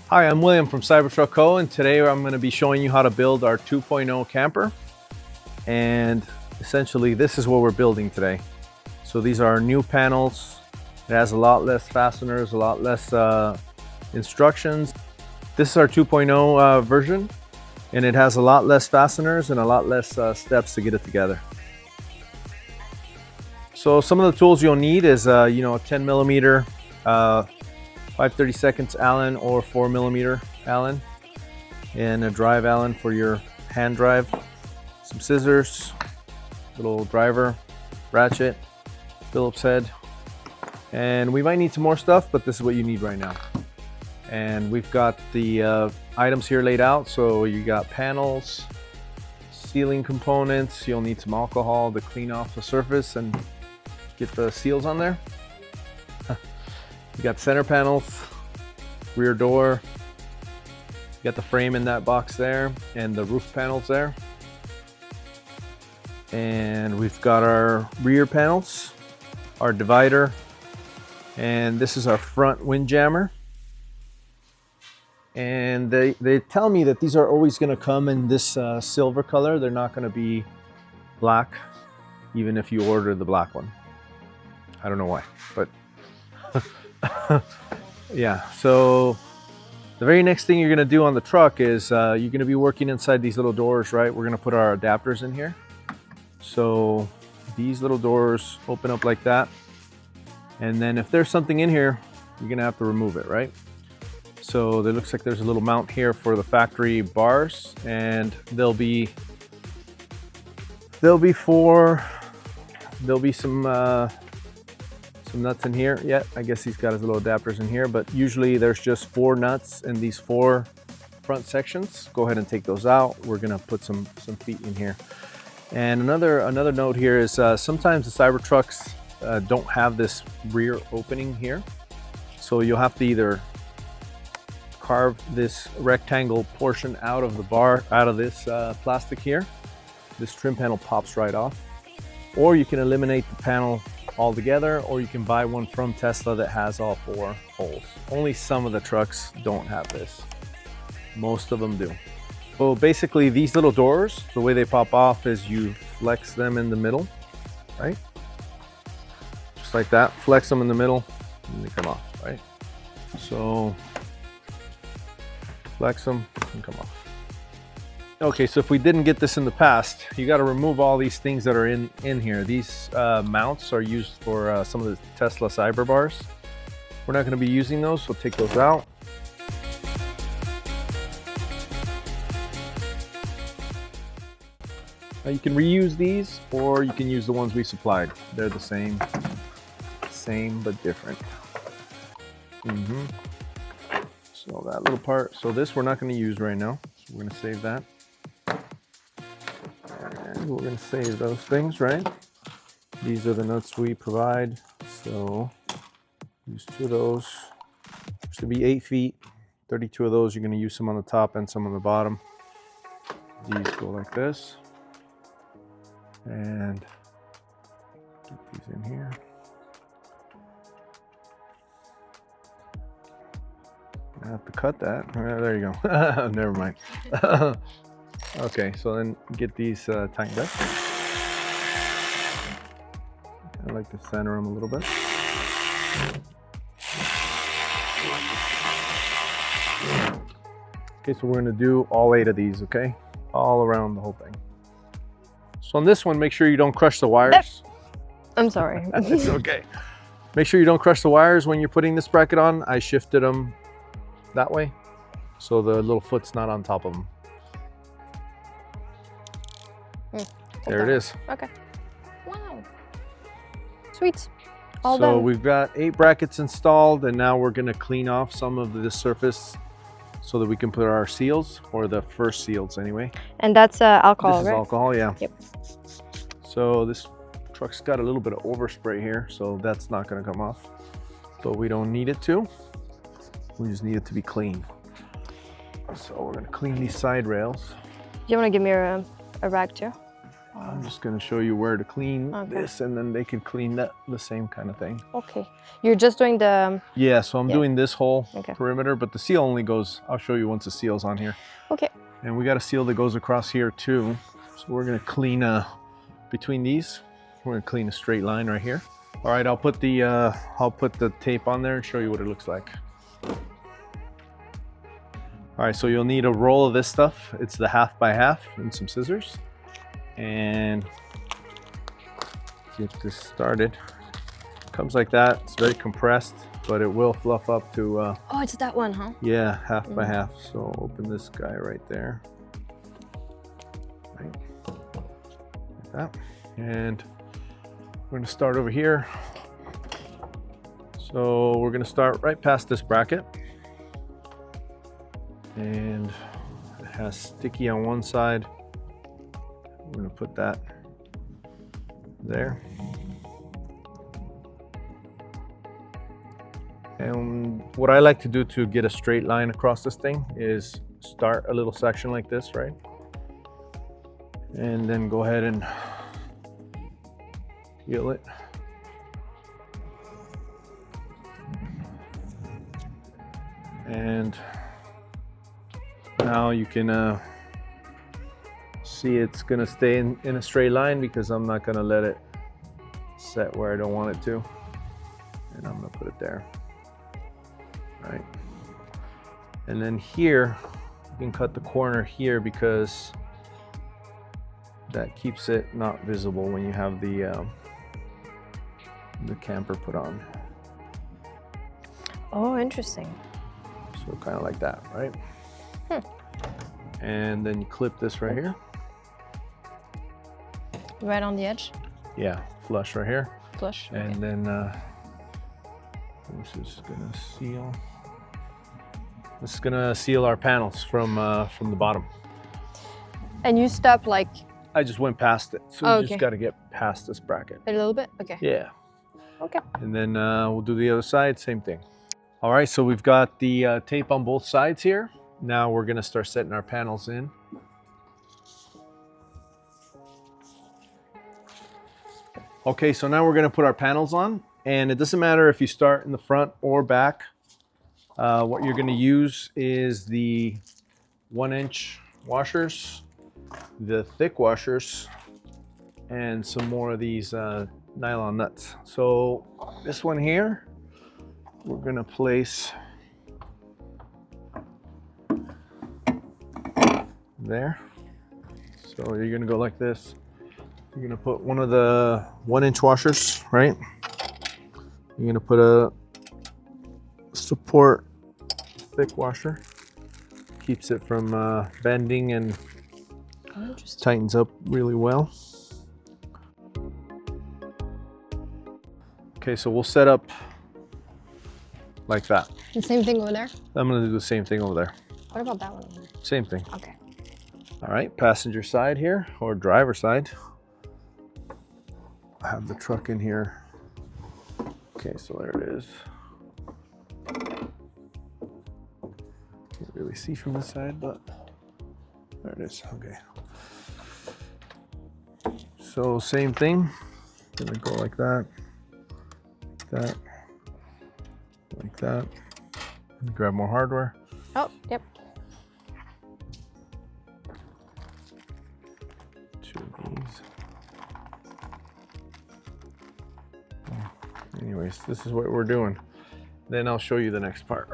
Hi, I'm William from CYBERTRUCKco, and today I'm going to be showing you how to build our 2.0 camper. And essentially this is what we're building today. So these are our new panels. It has a lot less fasteners, a lot less instructions. This is our 2.0 version, and it has a lot less fasteners and a lot less steps to get it together. So some of the tools you'll need is a 10 millimeter 5/32 Allen or 4 millimeter Allen, and a drive Allen for your hand drive, some scissors, little driver, ratchet, Phillips head, and we might need some more stuff, but this is what you need right now. And we've got the items here laid out. So you got panels, sealing components. You'll need some alcohol to clean off the surface and get the seals on there. You got center panels, rear door, you got the frame in that box there, and the roof panels there. And we've got our rear panels, our divider, and this is our front wind jammer. And they tell me that these are always going to come in this silver color. They're not going to be black, even if you order the black one. I don't know why, but yeah. So the very next thing you're going to do on the truck is you're going to be working inside these little doors, right? We're going to put our adapters in here. So these little doors open up like that, and then if there's something in here, you're going to have to remove it, right? So there looks like there's a little mount here for the factory bars, and there'll be some nuts in here. Yeah, I guess he's got his little adapters in here, but usually there's just 4 nuts in these 4 front sections. Go ahead and take those out. We're gonna put some feet in here. And another note here is sometimes the Cybertrucks don't have this rear opening here, so you'll have to either carve this rectangle portion out of the bar, out of this plastic here. This trim panel pops right off, or you can eliminate the panel altogether, or you can buy one from Tesla that has all 4 holes. Only some of the trucks don't have this. Most of them do. So basically these little doors, the way they pop off is you flex them in the middle, right? Just like that, flex them in the middle and they come off, right? So flex them and come off. Okay, so if we didn't get this in the past, you got to remove all these things that are in here. These mounts are used for some of the Tesla Cyber bars. We're not going to be using those, so take those out. You can reuse these, or you can use the ones we supplied. They're the same but different. So that little part, so this we're not going to use right now, so we're going to save that. And we're going to save those things, right? These are the nuts we provide, so use 2 of those. There's going to be 8 feet, 32 of those. You're going to use some on the top and some on the bottom. These go like this, and get these in here. I have to cut that. There you go. Never mind. Okay, so then get these tightened up. I like to center them a little bit. Okay, so we're going to do all 8 of these, okay? All around the whole thing. So on this one, make sure you don't crush the wires. I'm sorry. It's okay. Make sure you don't crush the wires when you're putting this bracket on. I shifted them that way, so the little foot's not on top of them. There it is. Okay. Wow. Sweet. All so done. We've got 8 brackets installed, and now we're going to clean off some of this surface so that we can put our seals, or the first seals anyway. And that's alcohol, this is right? alcohol, yeah. Yep. So this truck's got a little bit of overspray here, so that's not going to come off, but we don't need it to. We just need it to be clean. So we're going to clean these side rails. Do you want to give me a rag too? I'm just gonna show you where to clean Okay. this, and then they could clean the same kind of thing. Okay. You're just doing the... Yeah, so I'm doing this whole Okay. perimeter, but the seal only goes, I'll show you once the seal's on here. Okay. And we got a seal that goes across here too. So we're gonna clean between these. We're gonna clean a straight line right here. All right, I'll put the tape on there and show you what it looks like. All right, so you'll need a roll of this stuff. It's the 1/2 by 1/2 and some scissors. And get this started. Comes like that. It's very compressed, but it will fluff up to Oh, it's that one, huh? yeah, 1/2 by 1/2. So open this guy right there. Right. Like that. And we're gonna start over here. So we're gonna start right past this bracket. And it has sticky on one side. We're gonna put that there. And what I like to do to get a straight line across this thing is start a little section like this, right? And then go ahead and peel it. And now you can see it's gonna stay in a straight line because I'm not gonna let it set where I don't want it to. And I'm gonna put it there, right? And then here, you can cut the corner here because that keeps it not visible when you have the camper put on. Oh, interesting. So kind of like that, right? Hmm. And then you clip this right here. Right on the edge? Yeah, flush right here. Flush. And Okay. then this is gonna seal. This is gonna seal our panels from the bottom. And you stop like I just went past it, so Oh, you okay. just got to get past this bracket. a little bit? Okay. Yeah. Okay. And then we'll do the other side, same thing. All right, so we've got the tape on both sides here. Now we're gonna start setting our panels in. Okay, so now we're gonna put our panels on, and it doesn't matter if you start in the front or back. What you're gonna use is the 1-inch washers, the thick washers, and some more of these nylon nuts. So this one here, we're gonna place there. So you're gonna go like this. You're gonna put one of the 1-inch washers, right? You're gonna put a support thick washer. Keeps it from bending and tightens up really well. Okay, so we'll set up like that. The same thing over there? I'm gonna do the same thing over there. What about that one? Same thing. Okay. All right, passenger side here, or driver side. I have the truck in here. Okay, so there it is. Can't really see from this side, but there it is. Okay. So same thing. Gonna go like that, like that. Grab more hardware. Oh, yep. Two of these. Anyways, this is what we're doing. Then I'll show you the next part.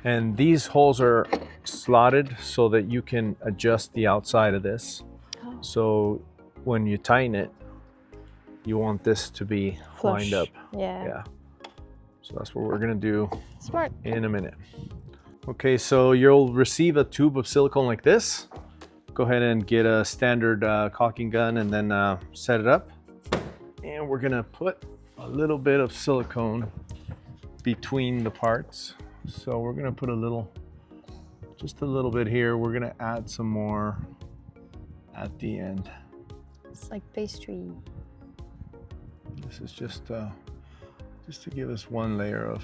And these holes are slotted so that you can adjust the outside of this. Oh. So when you tighten it, you want this to be Flush. lined up. Yeah. Yeah. So that's what we're gonna do Smart. in a minute. Okay, so you'll receive a tube of silicone like this. Go ahead and get a standard caulking gun and then set it up. And we're gonna put a little bit of silicone between the parts. So we're gonna put just a little bit here. We're gonna add some more at the end. It's like pastry. This is just to give us one layer of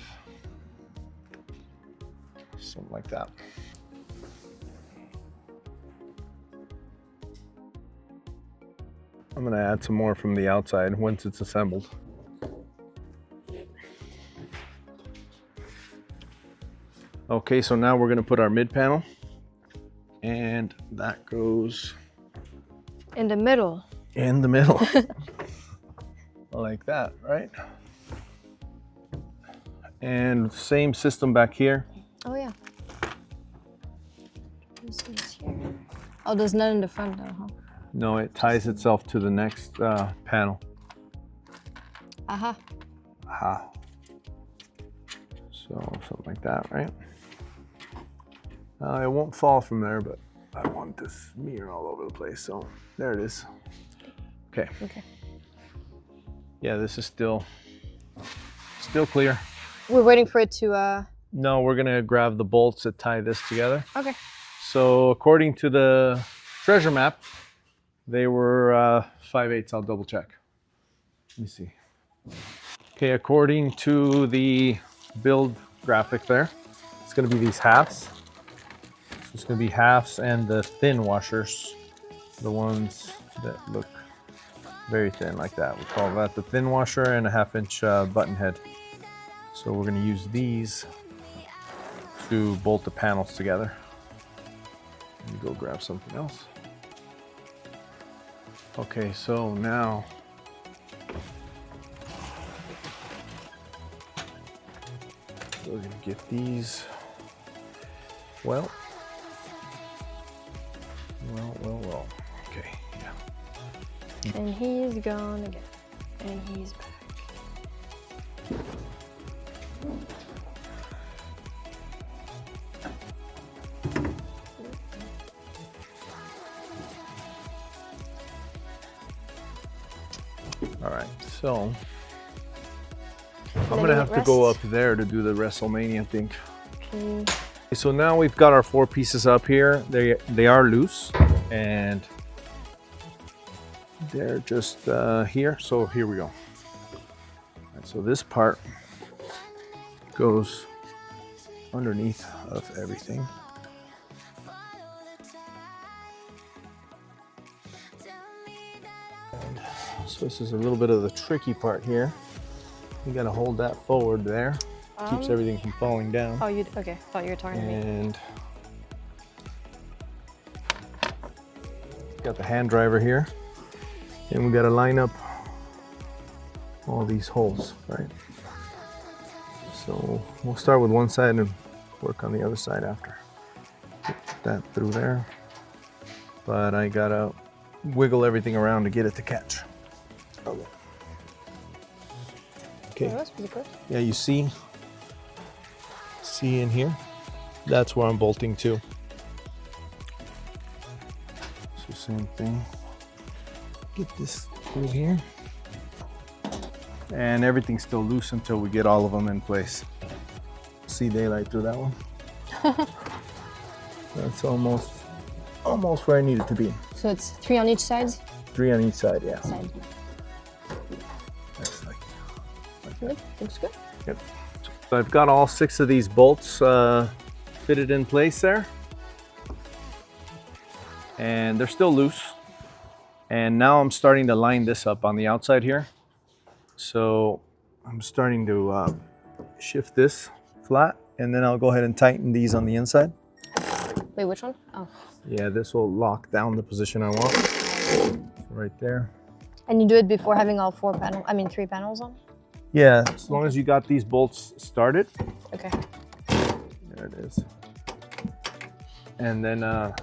something like that. I'm gonna add some more from the outside once it's assembled. Okay, so now we're gonna put our mid panel, and that goes In the middle. in the middle. Like that, right? And same system back here. Oh yeah. This is here. Oh, there's none in the front though, huh? No, it ties itself to the next panel. Aha. Aha. So something like that, right? It won't fall from there, but I don't want this smear all over the place. So there it is. Okay. Okay. Yeah, this is still clear. We're waiting for it to No, we're gonna grab the bolts that tie this together. Okay. So according to the treasure map, they were 5/8. I'll double check. Let me see. Okay, according to the build graphic there, it's gonna be these halves. So it's gonna be halves and the thin washers, the ones that look very thin like that. We call that the thin washer and a 1/2-inch button head. So we're gonna use these to bolt the panels together. Let me go grab something else. Okay, so now we're gonna get these, well. Okay, yeah. And he's gone again. And he's back. All right, so I'm gonna have to go up there to do the WrestleMania thing. Okay. So now we've got our 4 pieces up here. They are loose and they're just here. So here we go. All right, so this part goes underneath of everything. And so this is a little bit of the tricky part here. You got to hold that forward there. Keeps everything from falling down. Oh, you okay? Thought you were talking to me. And got the hand driver here, and we got to line up all these holes, right? So we'll start with one side and work on the other side after. Get that through there, but I gotta wiggle everything around to get it to catch. Okay. Oh, that's pretty good. Yeah, you see in here, that's where I'm bolting to. So same thing. Get this through here. And everything's still loose until we get all of them in place. See daylight through that one. That's almost where I need it to be. So it's 3 on each side? 3 on each side, yeah. That's like Good. Looks good. Yep. So I've got all 6 of these bolts fitted in place there. And they're still loose. And now I'm starting to line this up on the outside here. So I'm starting to shift this flat, and then I'll go ahead and tighten these on the inside. Wait, which one? Oh. Yeah, this will lock down the position I want. Right there. And you do it before having all 3 panels on? Yeah, as long as you got these bolts started. Okay. There it is. And then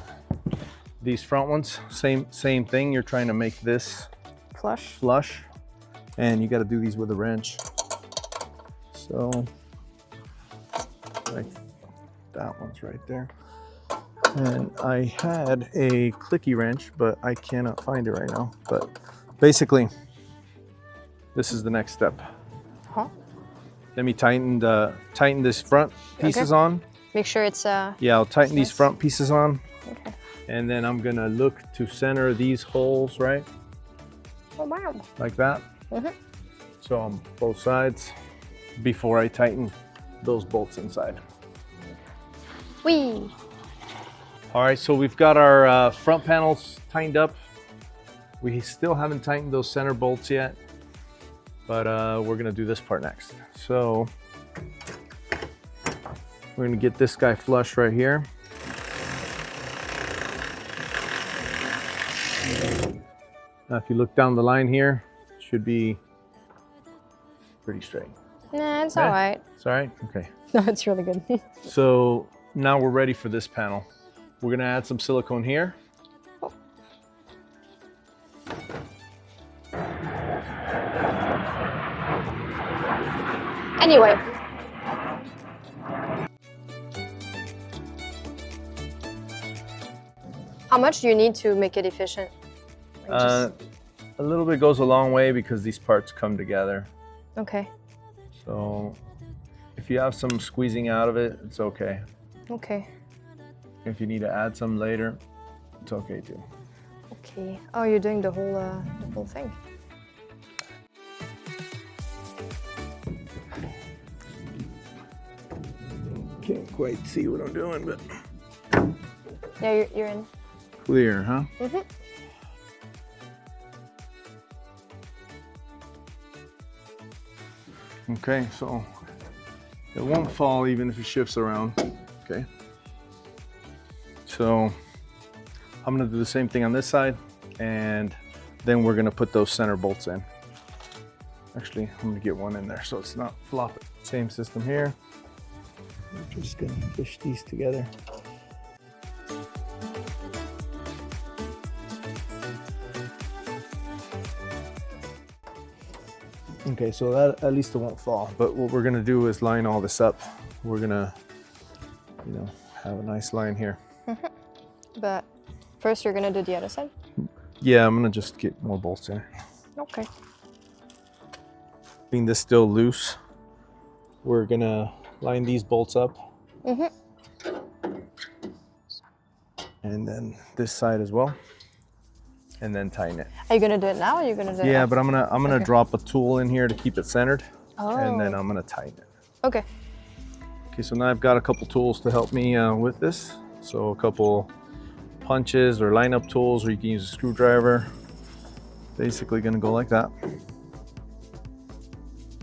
these front ones, same thing. You're trying to make this flush, and you got to do these with a wrench. So, like that one's right there. And I had a clicky wrench, but I cannot find it right now. But basically, this is the next step. Huh? Let me tighten this front pieces on. Make sure it's Yeah, I'll tighten these front pieces on. Okay. And then I'm gonna look to center these holes, right? Oh wow. Like that. Mm-hmm. So on both sides before I tighten those bolts inside. Whee! All right, so we've got our front panels tightened up. We still haven't tightened those center bolts yet, but we're gonna do this part next. So we're gonna get this guy flush right here. Now, if you look down the line here, it should be pretty straight. Nah, it's all right. It's all right? Okay. No, it's really good. So now we're ready for this panel. We're gonna add some silicone here. Oh. Anyway. How much do you need to make it efficient? A little bit goes a long way because these parts come together. Okay. So if you have some squeezing out of it, it's okay. Okay. If you need to add some later, it's okay too. Okay. Oh, you're doing the whole thing. Can't quite see what I'm doing, but Yeah, you're in. clear, huh? Mm-hmm. Okay, so it won't fall even if it shifts around. Okay. So I'm gonna do the same thing on this side, and then we're gonna put those center bolts in. Actually, I'm gonna get one in there so it's not flopping. Same system here. We're just gonna fish these together. Okay, so that at least it won't fall. But what we're gonna do is line all this up. We're gonna, you know, have a nice line here. But first you're gonna do the other side? Yeah, I'm gonna just get more bolts in. Okay. Being this still loose, we're gonna line these bolts up. And then this side as well. And then tighten it. Are you gonna do it now or are you gonna do it Yeah, after? but I'm gonna drop a tool in here to keep it centered. Oh. And then I'm gonna tighten it. Okay. Okay, so now I've got a couple tools to help me with this. So a couple punches or lineup tools, or you can use a screwdriver. Basically gonna go like that.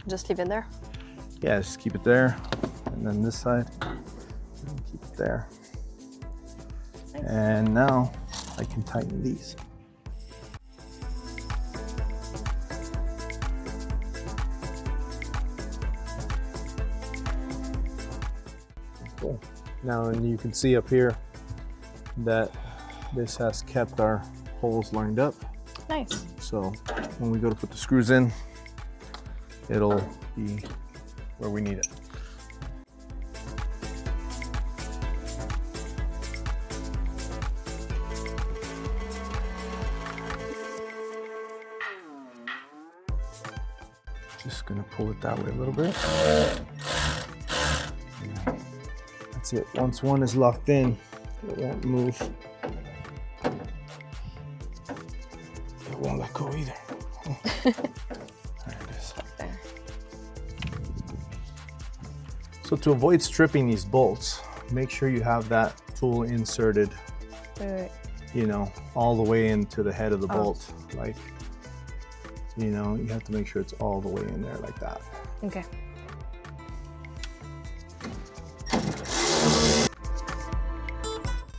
Just leave it there. Yeah, just keep it there. And then this side, keep it there. Nice. And now I can tighten these. Cool. Now, and you can see up here that this has kept our holes lined up. Nice. So when we go to put the screws in, it'll be where we need it. Just gonna pull it that way a little bit. That's it. Once one is locked in, it won't move. It won't let go either. Oh. There it is. There. So to avoid stripping these bolts, make sure you have that tool inserted, Wait. you know, all the way into the head of the Oh. bolt. Like, you know, you have to make sure it's all the way in there like that. Okay.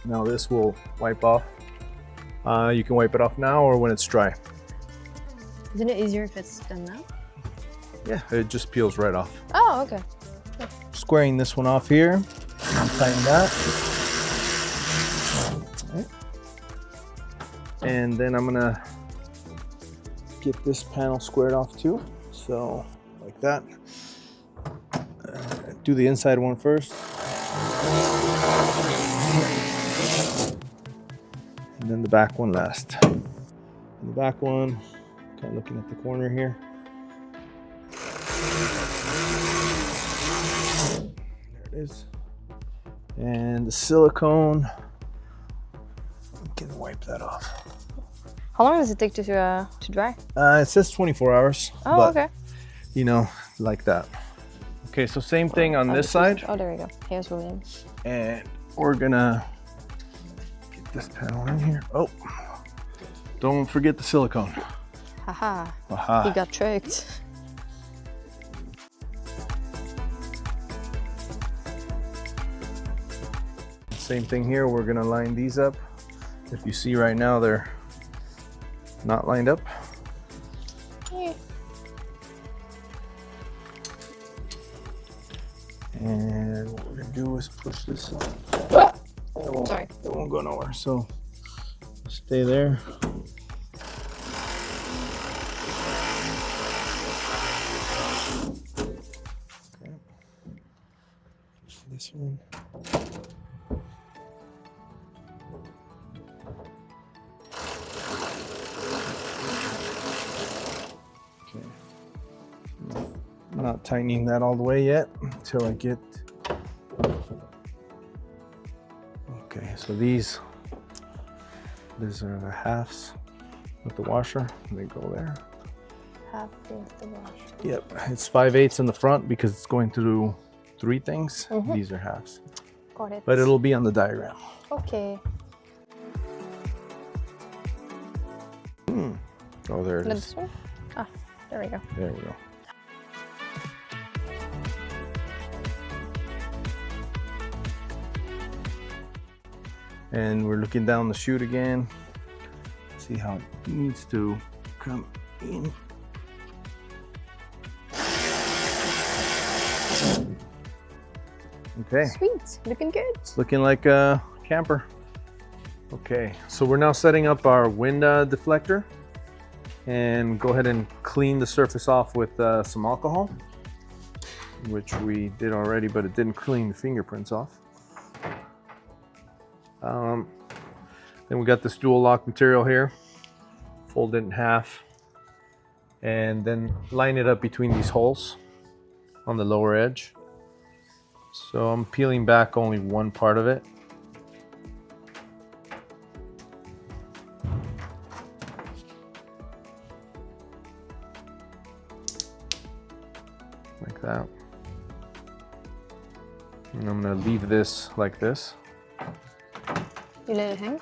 Now this will wipe off. You can wipe it off now or when it's dry. Isn't it easier if it's done now? Yeah, it just peels right off. Oh, okay. Squaring this one off here, tighten that. Okay. And then I'm gonna get this panel squared off too. So like that. Do the inside one first. And then the back one last. And the back one, kind of looking at the corner here. There it is. And the silicone, we can wipe that off. How long does it take to dry? It says 24 hours. Oh, but, okay. you know, like that. Okay, so same thing on this is- side. Oh, there we go. Here's William. And we're gonna get this panel in here. Oh, Don't forget the silicone. Haha. Aha. He got tricked. Same thing here, we're gonna line these up. If you see right now, they're not lined up. Yeah. And what we're gonna do is push this up. Sorry. It won't go nowhere, so stay there. Okay. This one. Okay. I'm not tightening that all the way yet until I get. Okay, so these are the halves with the washer, and they go there. Half with the washer. Yep, it's 5/8 in the front because it's going through 3 things. These are halves. Got it. But it'll be on the diagram. Okay. Oh, there it Not is. this one? Ah, there we go. There we go. And we're looking down the chute again. See how it needs to come in. Okay. Sweet. Looking good. It's looking like a camper. Okay, so we're now setting up our wind deflector, and go ahead and clean the surface off with some alcohol, which we did already, but it didn't clean the fingerprints off. Then we got this dual lock material here. Fold it in half and then line it up between these holes on the lower edge. So I'm peeling back only one part of it. Like that. And I'm gonna leave this like this. You let it hang?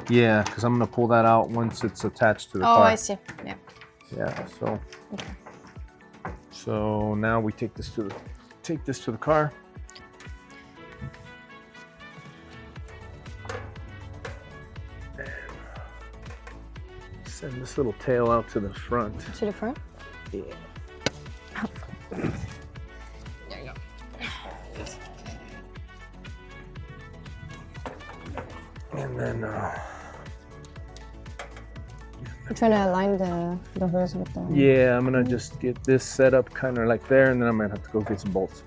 Yeah, because I'm gonna pull that out once it's attached to the Oh, car. I see. Yeah. Yeah, so Okay. so now we take this to the car. And send this little tail out to the front. To the front? Yeah. There you go. And then You're trying to align the hose with the... yeah, I'm gonna just get this set up kind of like there, and then I might have to go get some bolts.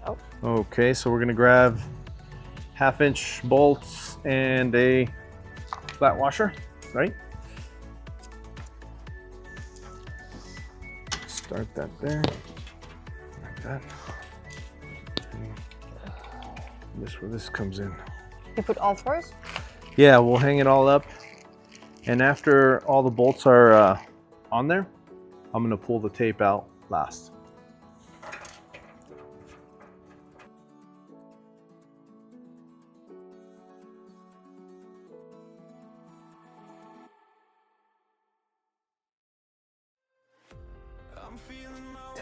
Oh. Okay, so we're gonna grab 1/2-inch bolts and a flat washer, right? Start that there, like that. And this where this comes in. You put all 4s? Yeah, we'll hang it all up. And after all the bolts are on there, I'm gonna pull the tape out last.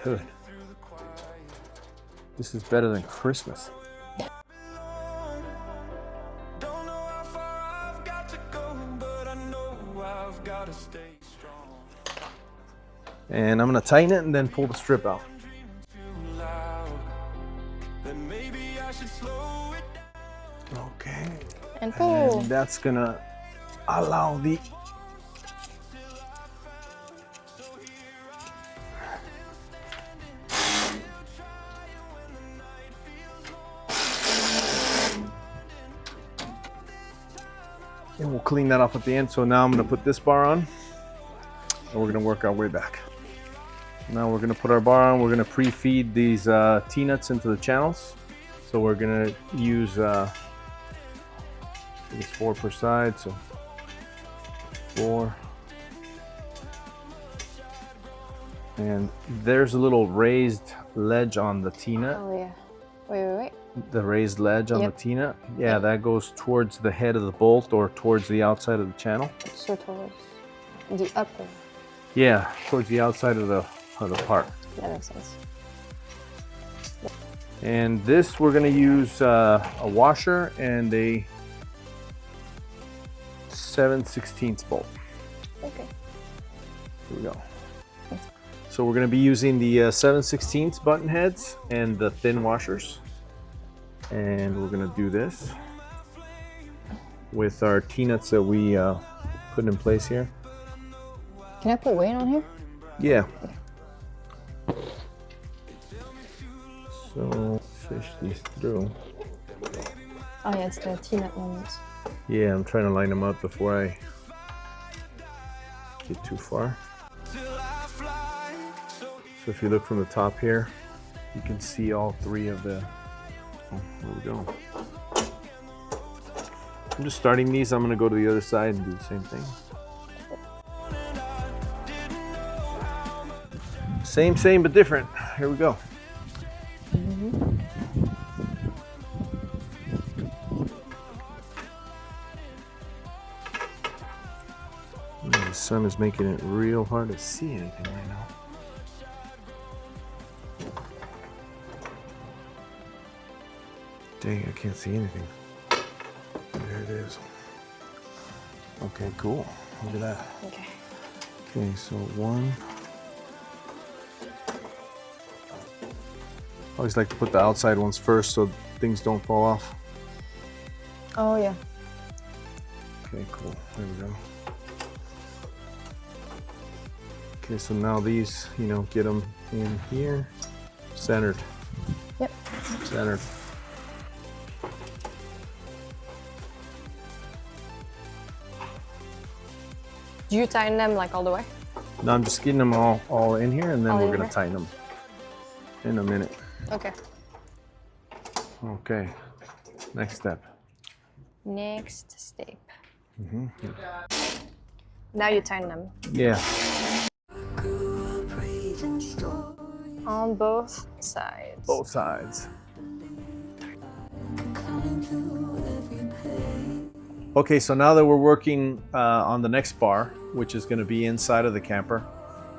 Dude, this is better than Christmas. And I'm gonna tighten it and then pull the strip out. Okay. And pull. And that's gonna allow the and we'll clean that off at the end. So now I'm gonna put this bar on and we're gonna work our way back. Now we're gonna put our bar on. We're gonna pre-feed these T-nuts into the channels. So we're gonna use it's 4 per side, so 4. And there's a little raised ledge on the T-nut. Oh yeah. Wait. the raised ledge on Yep. the T-nut. Yeah, that goes towards the head of the bolt or towards the outside of the channel. So towards the upper. Yeah, towards the outside of the part. That makes sense. And this we're gonna use a washer and a 7/16 bolt. Okay. Here we go. So we're gonna be using the 7/16 button heads and the thin washers. And we're gonna do this with our T-nuts that we put in place here. Can I put weight on here? Yeah. So fish these through. Oh yeah, it's the T-nut ones. Yeah, I'm trying to line them up before I get too far. So if you look from the top here, you can see all three of the, oh, there we go. I'm just starting these. I'm gonna go to the other side and do the same thing. Same, but different. Here we go. The sun is making it real hard to see anything right now. Dang, I can't see anything. There it is. Okay, cool. Look at that. Okay. Okay, so one. I always like to put the outside ones first so things don't fall off. Oh yeah. Okay, cool. There we go. Okay, so now these, you know, get them in here, centered. Yep. Centered. Do you tighten them like all the way? Now I'm just getting them all in here, and then All we're in gonna here? tighten them in a minute. Okay. Okay. Next step. Next step. Now you tighten them Yeah. on both sides. Both sides. Okay, so now that we're working on the next bar, which is going to be inside of the camper,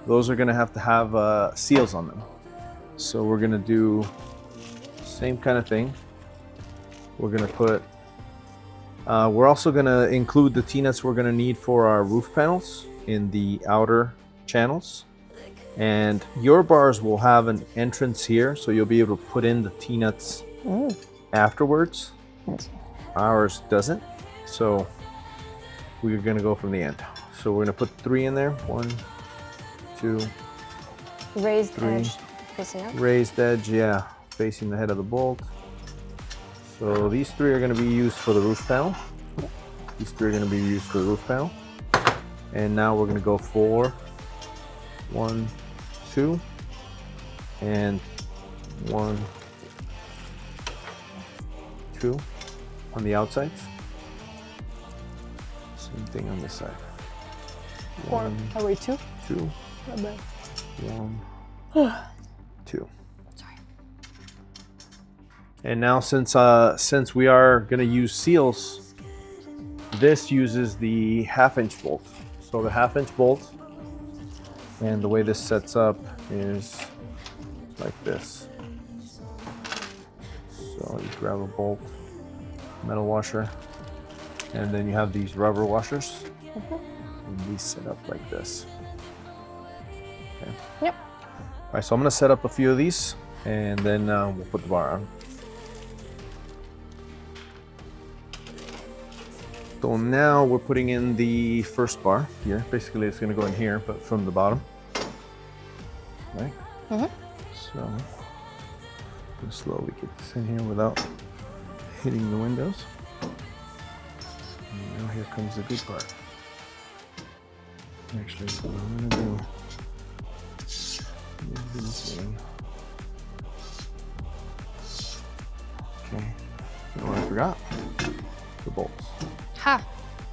those are going to have seals on them. So we're going to do same kind of thing. We're going to put, we're also going to include the T-nuts we're going to need for our roof panels in the outer channels. And your bars will have an entrance here, so you'll be able to put in the T-nuts afterwards. Ours doesn't. So we're gonna go from the end. So we're gonna put 3 in there. 1, 2, Raised 3. edge facing up. Raised edge, yeah, facing the head of the bolt. So these 3 are gonna be used for the roof panel. These 3 are gonna be used for the roof panel. And now we're gonna go for 1, 2, and 1, 2 on the outsides. Same thing on this side. 1, Oh wait, 2? 2, Not bad. 1, 2. Sorry. And now since we are going to use seals, this uses the 1/2-inch bolt. So the 1/2-inch bolt, and the way this sets up is like this. So you grab a bolt, metal washer, and then you have these rubber washers, and these set up like this. Okay. Yep. All right, so I'm gonna set up a few of these, and then we'll put the bar on. So now we're putting in the first bar here. Basically, it's gonna go in here, but from the bottom. Right? So I'm gonna slowly get this in here without hitting the windows. And now here comes the good part. Actually, what I'm gonna do is this in. Okay. You know what I forgot? The bolts. Ha!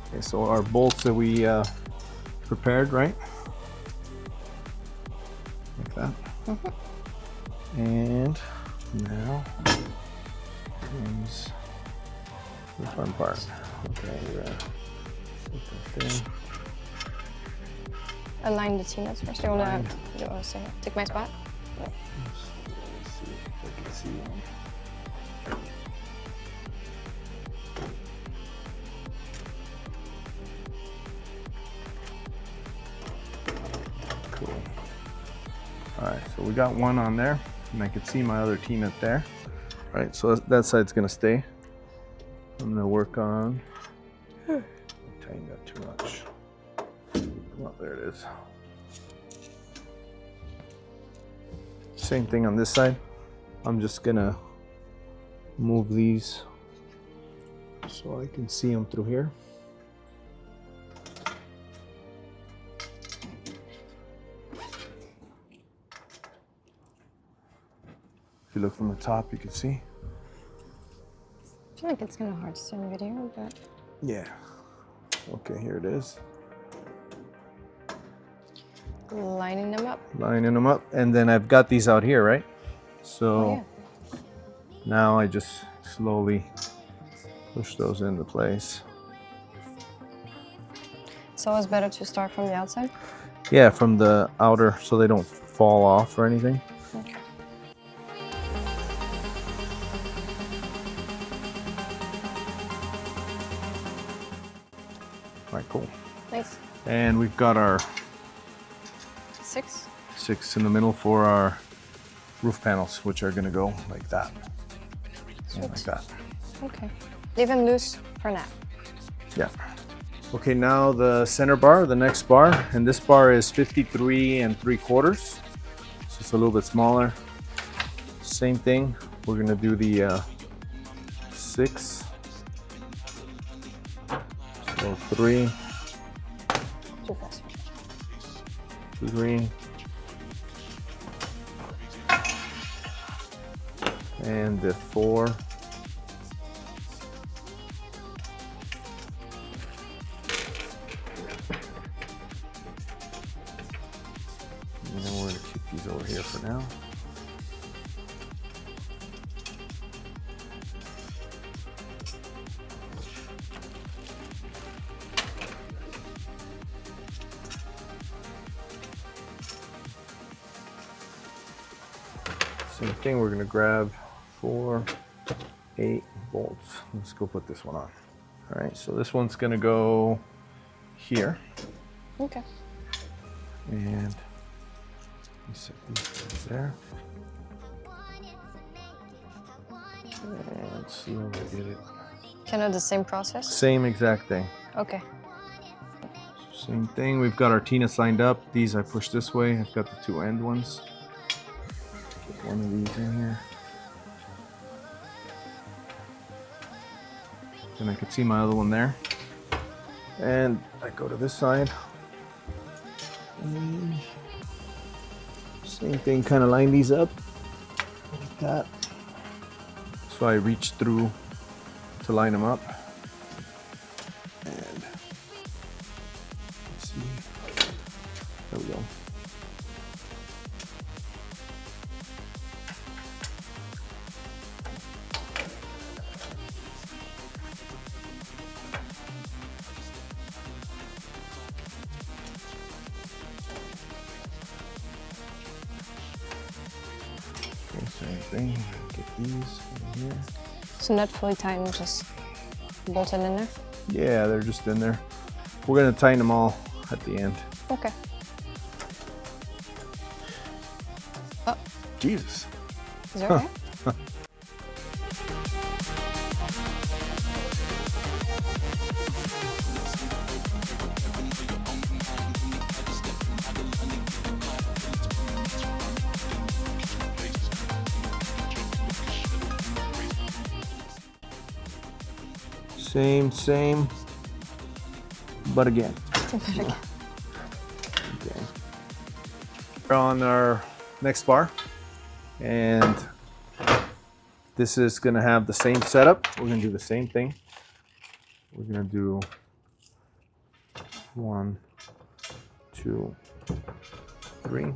Okay, so our bolts that we prepared, right? Like that. And now Here's the fun part. Okay, we're gonna put that there. Align the T-nuts first. Do you want to say take my spot? Let's see if I can see one. Cool. All right, so we got one on there, and I can see my other T-nut there. All right, so that side's gonna stay. I'm gonna work on. Tighten that too much. Well, there it is. Same thing on this side. I'm just gonna move these so I can see them through here. If you look from the top, you can see. I feel like it's kind of hard to see in video, but Yeah. Okay, here it is. lining them up. Lining them up, and then I've got these out here, right? So Oh, yeah. now I just slowly push those into place. It's always better to start from the outside. Yeah, from the outer, so they don't fall off or anything. Okay. All right, cool. Nice. And we've got our 6. 6 in the middle for our roof panels, which are gonna go like that. And like that. Okay. Leave them loose for now. Yeah. Okay, now the center bar, the next bar, and this bar is 53 3/4. So it's a little bit smaller. Same thing. We're gonna do the 6. So 3, Too fast. 3, and the 4. And then we're gonna keep these over here for now. Same thing, we're gonna grab 4, 8 bolts. Let's go put this one on. All right, so this one's gonna go here. Okay. And you set these things there. And slowly get it. Kind of the same process? Same exact thing. Okay. Same thing, we've got our Tina signed up. These I push this way. I've got the 2 end ones. Get one of these in here. And I can see my other one there. And I go to this side. And same thing, kind of line these up like that. So I reach through to line them up. And let's see. There we go. Okay, same thing. Get these in here. So not fully tightened, just bolted in there? Yeah, they're just in there. We're gonna tighten them all at the end. Okay. Oh, Jesus. is that okay? Same, but again. Okay. Okay. We're on our next bar, and this is gonna have the same setup. We're gonna do the same thing. We're gonna do 1, 2, 3.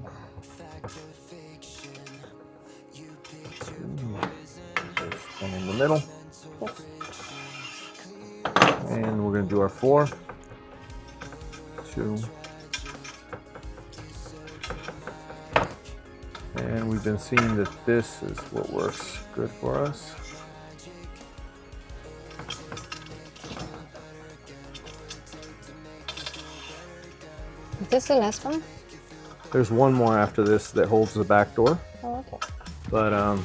and in the middle. And we're gonna do our 4, 2, and we've been seeing that this is what works good for us. Is this the last one? There's one more after this that holds the back door, Oh, okay. but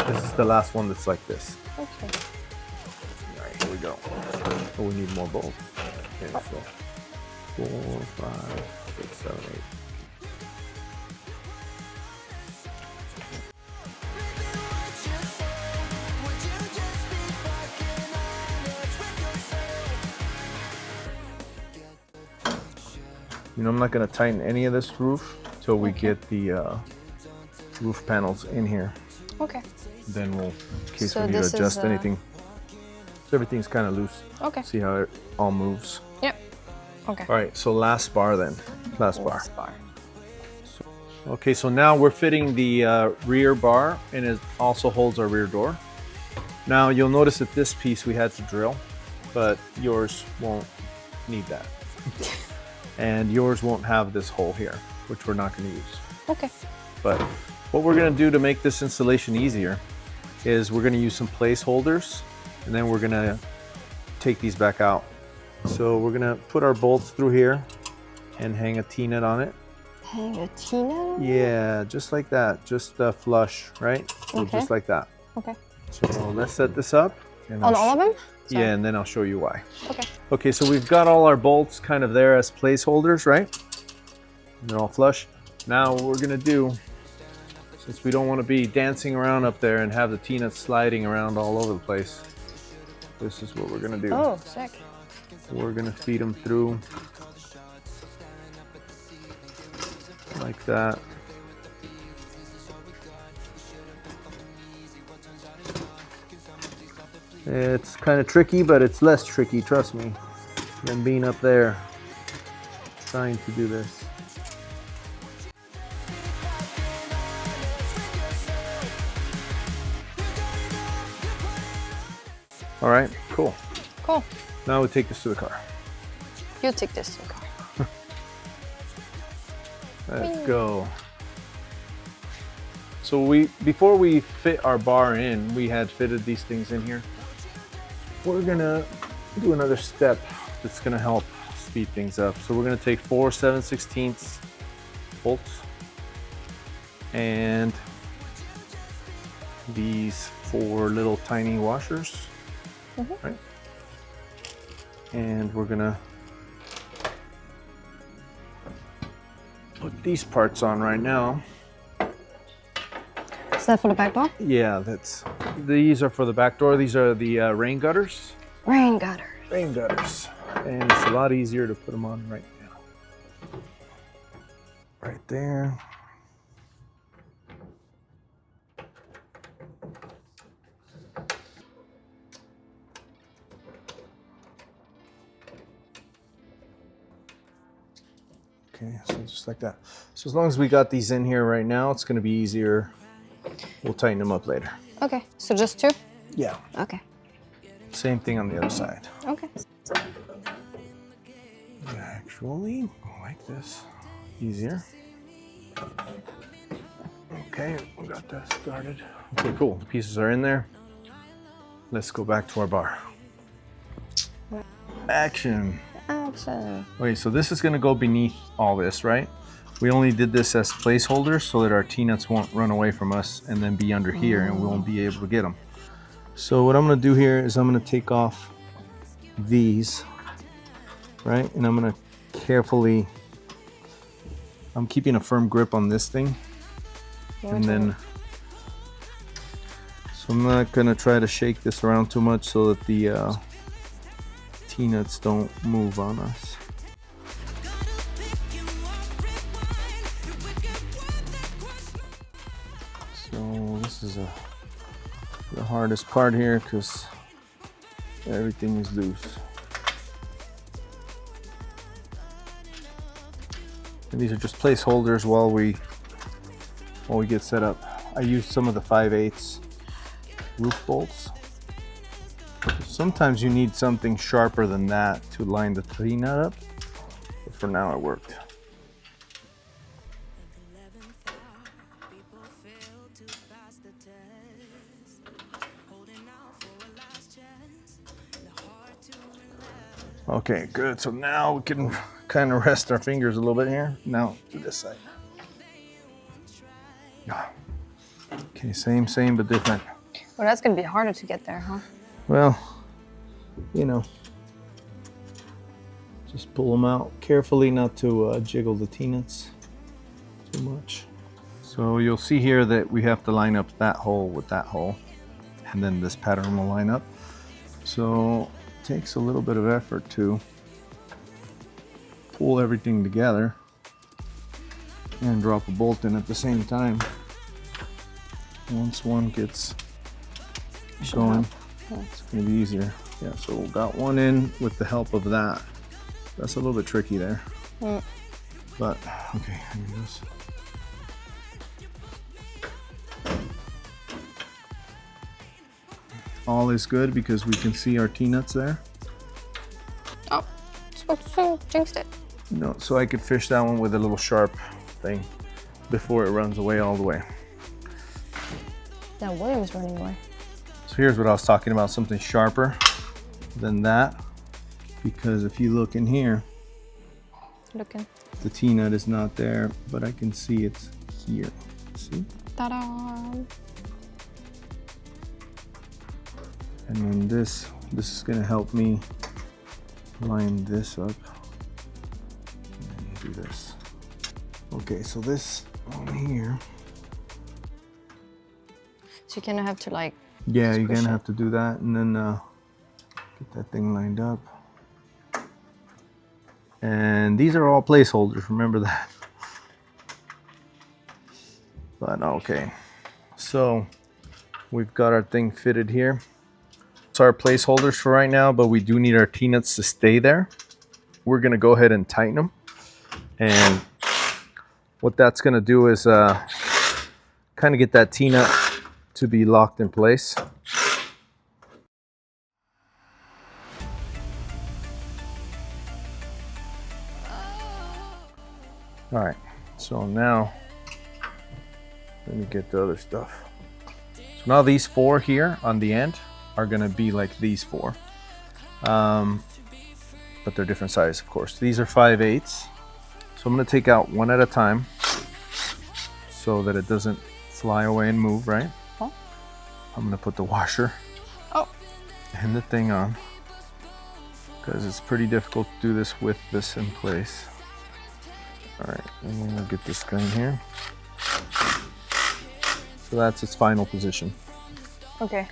this is the last one that's like this. Okay. All right, here we go. Oh, we need more bolts. Okay, so 4, 5, 6, 7, 8. You know, I'm not going to tighten any of this roof till we get the roof panels in here. Okay. Then we'll, in case So we need to this is, adjust anything. So everything's kind of loose. Okay. See how it all moves. Yep. Okay. All right, so last bar then. Last bar. Last bar. Okay, so now we're fitting the rear bar, and it also holds our rear door. Now you'll notice that this piece we had to drill, but yours won't need that. And yours won't have this hole here, which we're not going to use. Okay. But what we're going to do to make this installation easier is we're going to use some placeholders, and then we're going to take these back out. So we're going to put our bolts through here and hang a T-nut on it. Hang a T-nut? Yeah, just like that. Just flush, right? So Okay. just like that. Okay. So let's set this up. And On all of them? Sorry. Yeah, and then I'll show you why. Okay. Okay, so we've got all our bolts kind of there as placeholders, right? They're all flush. Now what we're gonna do, since we don't want to be dancing around up there and have the T-nuts sliding around all over the place, this is what we're gonna do. Oh, sick. We're gonna feed them through like that. It's kind of tricky, but it's less tricky, trust me, than being up there trying to do this. All right, cool. Cool. Now we take this to the car. You take this to the car. Let's go. So before we fit our bar in, we had fitted these things in here. We're gonna do another step that's gonna help speed things up. So we're gonna take 4 7/16 bolts and these 4 little tiny washers, right? And we're gonna put these parts on right now. Is that for the back door? Yeah, these are for the back door. These are the rain gutters. Rain gutter. Rain gutters. And it's a lot easier to put them on right now. Right there. Okay, so just like that. So as long as we got these in here right now, it's going to be easier. We'll tighten them up later. Okay. So just 2? Yeah. Okay. Same thing on the other side. Okay. Actually, like this. Easier. Okay, we got that started. Okay, cool. The pieces are in there. Let's go back to our bar. Action. Action. Okay, so this is going to go beneath all this, right? We only did this as placeholders so that our T-nuts won't run away from us and then be under here and we won't be able to get them. So what I'm going to do here is I'm going to take off these, right? And I'm going to carefully, I'm keeping a firm grip on this thing. And then, so I'm not going to try to shake this around too much so that the T-nuts don't move on us. So this is the hardest part here because everything is loose. And these are just placeholders while we get set up. I used some of the 5/8 roof bolts. Sometimes you need something sharper than that to line the T-nut up, but for now it worked. Okay, good. So now we can kind of rest our fingers a little bit here. Now to this side. Okay, same but different. Well, that's gonna be harder to get there, huh? Well, you know, just pull them out carefully, not to jiggle the T-nuts too much. So you'll see here that we have to line up that hole with that hole, and then this pattern will line up. So it takes a little bit of effort to pull everything together and drop a bolt in at the same time. Once one gets going, it's going to be easier. Yeah, so we got one in with the help of that. That's a little bit tricky there. But, okay, here it is. All is good because we can see our T-nuts there. Oh, supposed to jinxed it. No, so I could fish that one with a little sharp thing before it runs away all the way. Now William's running away. So here's what I was talking about, something sharper than that. Because if you look in here, Looking. the T-nut is not there, but I can see it's here. See? Ta-da! And then this is gonna help me line this up. And do this. Okay, so this on here. So you kind of have to like. Yeah, you're squish gonna it. have to do that and then get that thing lined up. And these are all placeholders, remember that. But okay, so we've got our thing fitted here. It's our placeholders for right now, but we do need our T-nuts to stay there. We're gonna go ahead and tighten them. And what that's gonna do is kind of get that T-nut to be locked in place. All right, so now let me get the other stuff. So now these four here on the end are gonna be like these four, but they're different size, of course. These are 5/8, so I'm gonna take out one at a time so that it doesn't fly away and move, right? Oh. I'm gonna put the washer and the thing on because it's pretty difficult to do this with this in place. All right, and then we'll get this guy in here. So that's its final position. Okay.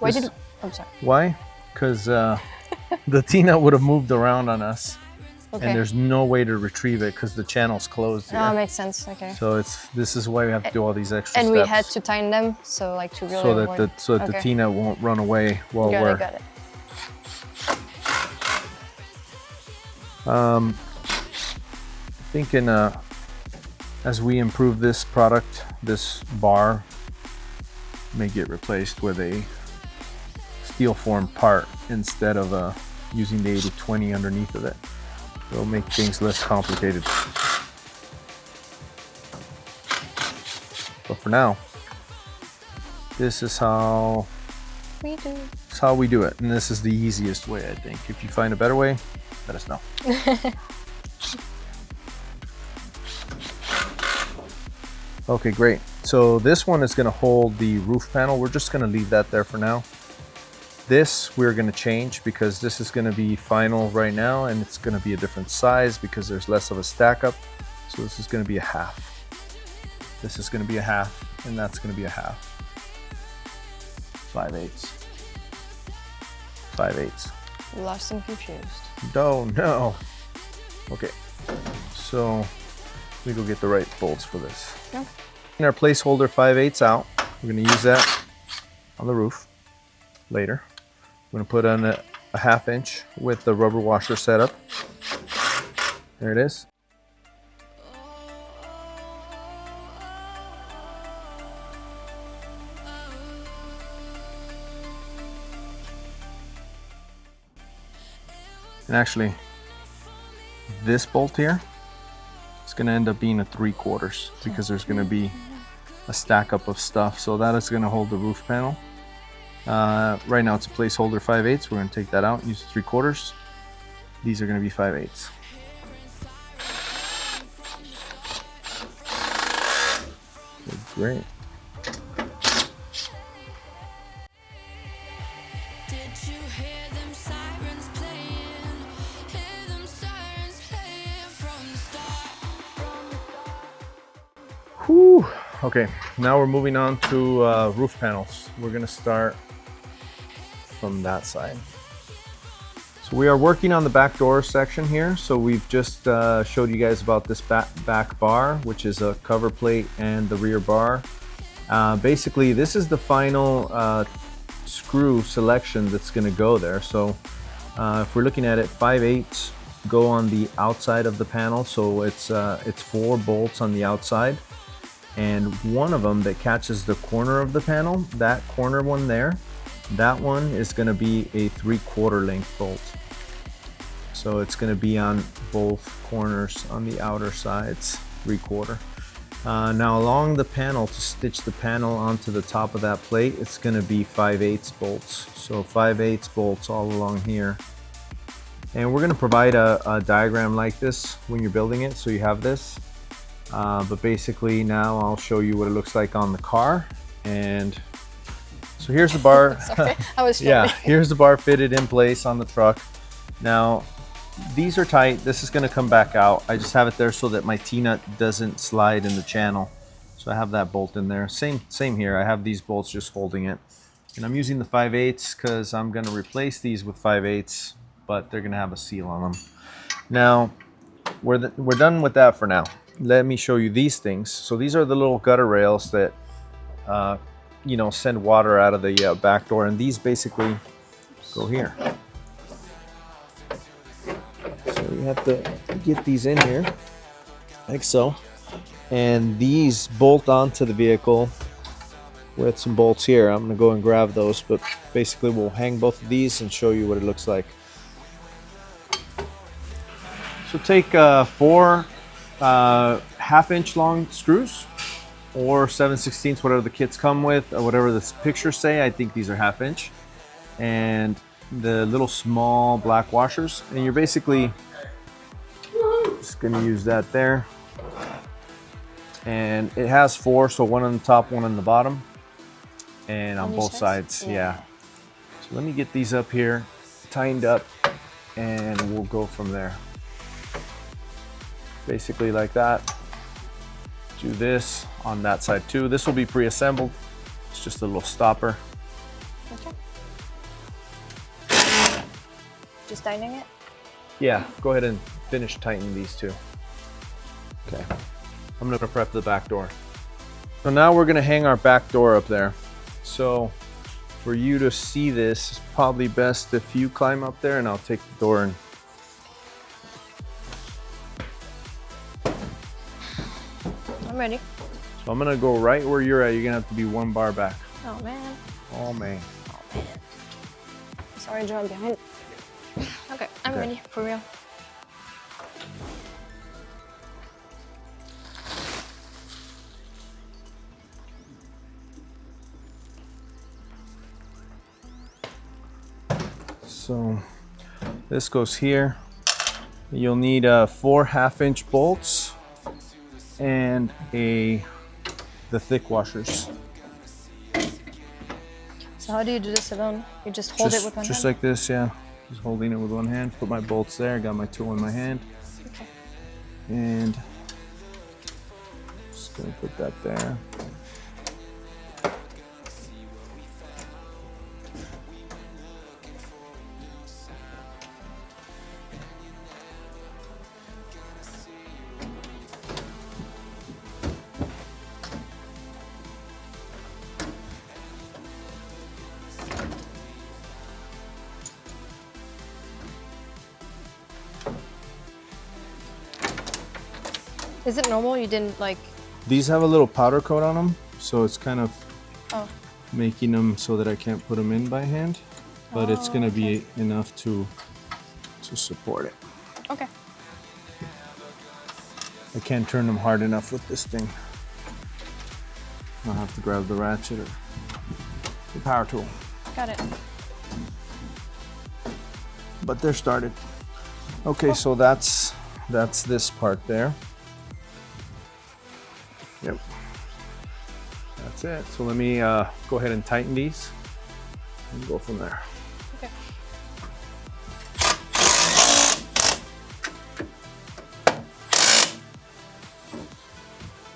Why did? I'm sorry. Why? Because the T-nut would have moved around on us, Okay. and there's no way to retrieve it because the channel's closed here. Oh, makes sense. Okay. So this is why we have to do all these extra And steps. we had to tighten them, so like to really so that avoid. the Okay. T-nut won't run away while Got we're. it. Got it. Thinking as we improve this product, this bar may get replaced with a steel formed part instead of using the 80/20 underneath of it. It'll make things less complicated. But for now, this is how We do. it's how we do it, and this is the easiest way, I think. If you find a better way, let us know. Okay, great. So this one is going to hold the roof panel. We're just going to leave that there for now. This we're going to change because this is going to be final right now, and it's going to be a different size because there's less of a stack up. So this is going to be a half. This is going to be a half, and that's going to be a half. 5/8. 5/8. Lost and confused. Oh no. Okay, so we go get the right bolts for this. Yeah. In our placeholder 5/8 out, we're going to use that on the roof later. I'm going to put on a 1/2 inch with the rubber washer setup. There it is. And actually, this bolt here is going to end up being a 3/4 because there's going to be a stack up of stuff. So that is going to hold the roof panel. Right now it's a placeholder 5/8. We're going to take that out and use 3/4. These are going to be 5/8. Okay, great. Whew. Okay, now we're moving on to roof panels. We're gonna start from that side. So we are working on the back door section here. So we've just showed you guys about this back bar, which is a cover plate and the rear bar. Basically, this is the final screw selection that's gonna go there. So if we're looking at it, 5/8 go on the outside of the panel. So it's 4 bolts on the outside. And one of them that catches the corner of the panel, that corner one there, that one is going to be a 3/4 length bolt. So it's going to be on both corners on the outer sides, 3/4. Now along the panel, to stitch the panel onto the top of that plate, it's going to be 5/8 bolts. So 5/8 bolts all along here. And we're going to provide a diagram like this when you're building it, so you have this. But basically now I'll show you what it looks like on the car. And so here's the bar. Sorry, I was yeah, here's the bar fitted in place on the truck. Now these are tight. This is going to come back out. I just have it there so that my T-nut doesn't slide in the channel. So I have that bolt in there. Same here. I have these bolts just holding it. And I'm using the 5/8 because I'm going to replace these with 5/8, but they're going to have a seal on them. Now we're done with that for now. Let me show you these things. So these are the little gutter rails that you know, send water out of the back door, and these basically go here. So you have to get these in here like so, and these bolt onto the vehicle with some bolts here. I'm gonna go and grab those, but basically we'll hang both of these and show you what it looks like. So take 4 1/2 inch long screws or 7/16, whatever the kits come with, or whatever the pictures say. I think these are 1/2 inch, and the little small black washers, and you're basically just gonna use that there. And it has 4, so 1 on the top, 1 on the bottom, and on both sides. Yeah. So let me get these up here tightened up and we'll go from there. Basically like that. Do this on that side too. This will be pre-assembled. It's just a little stopper. Okay. Just tightening it? Yeah, go ahead and finish tightening these two. Okay, I'm gonna prep the back door. So now we're gonna hang our back door up there. So for you to see this, it's probably best if you climb up there, and I'll take the door and Ready. so I'm gonna go right where you're at. You're gonna have to be 1 bar back. Oh man. Oh man. Oh man. Sorry, John, behind. Okay, I'm ready for real. So this goes here. You'll need 4 1/2 inch bolts and the thick washers. So how do you do this alone? You just hold it with one hand? Just like this, yeah. Just holding it with one hand. Put my bolts there. Got my tool in my hand. Okay. And just gonna put that there. Is it normal? You didn't like... These have a little powder coat on them, so it's kind of making them so that I can't put them in by hand. But it's gonna be enough to to support it. Okay. I can't turn them hard enough with this thing. I'll have to grab the ratchet or the power tool. Got it. But they're started. Okay, so that's this part there. Yep. That's it. So let me go ahead and tighten these and go from there. Okay.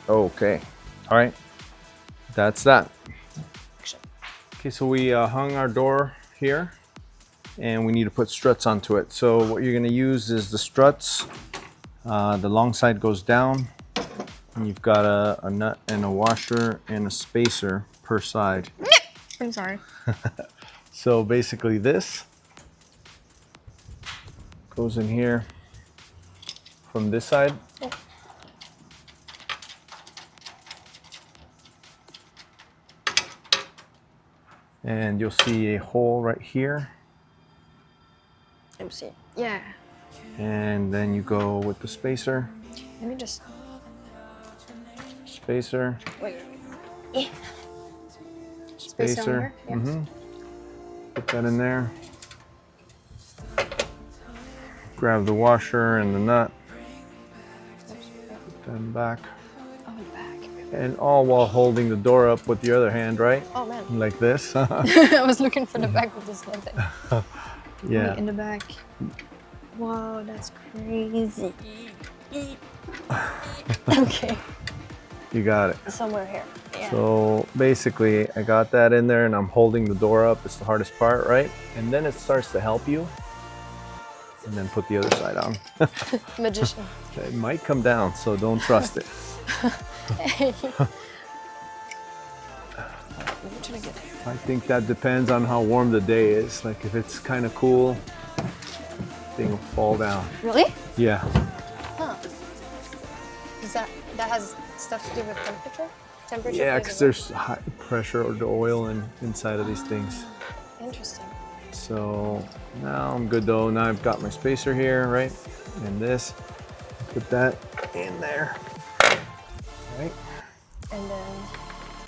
Okay. All right. That's that. Action. Okay, so we hung our door here and we need to put struts onto it. So what you're going to use is the struts. The long side goes down and you've got a nut and a washer and a spacer per side. I'm sorry. So basically this goes in here from this side. Oh. And you'll see a hole right here. Let me see. Yeah. And then you go with the spacer. Let me just. Spacer. Wait. Yeah. Spacer. Spacer. Yeah. Put that in there. Grab the washer and the nut. Put that in the back. Oh, in the back. And all while holding the door up with the other hand, right? Oh man. Like this. I was looking for the back with this one thing. Yeah. In the back. Wow, that's crazy. Okay. You got it. Somewhere here. Yeah. So basically, I got that in there and I'm holding the door up. It's the hardest part, right? And then it starts to help you. And then put the other side on. Magician. It might come down, so don't trust it. I think that depends on how warm the day is. Like if it's kind of cool, thing will fall down. Really? Yeah. Huh. Is that has stuff to do with temperature? Temperature. Yeah, plays because a role? there's high pressure or the oil inside of these things. Interesting. So now I'm good though. Now I've got my spacer here, right? And this, put that in there, right?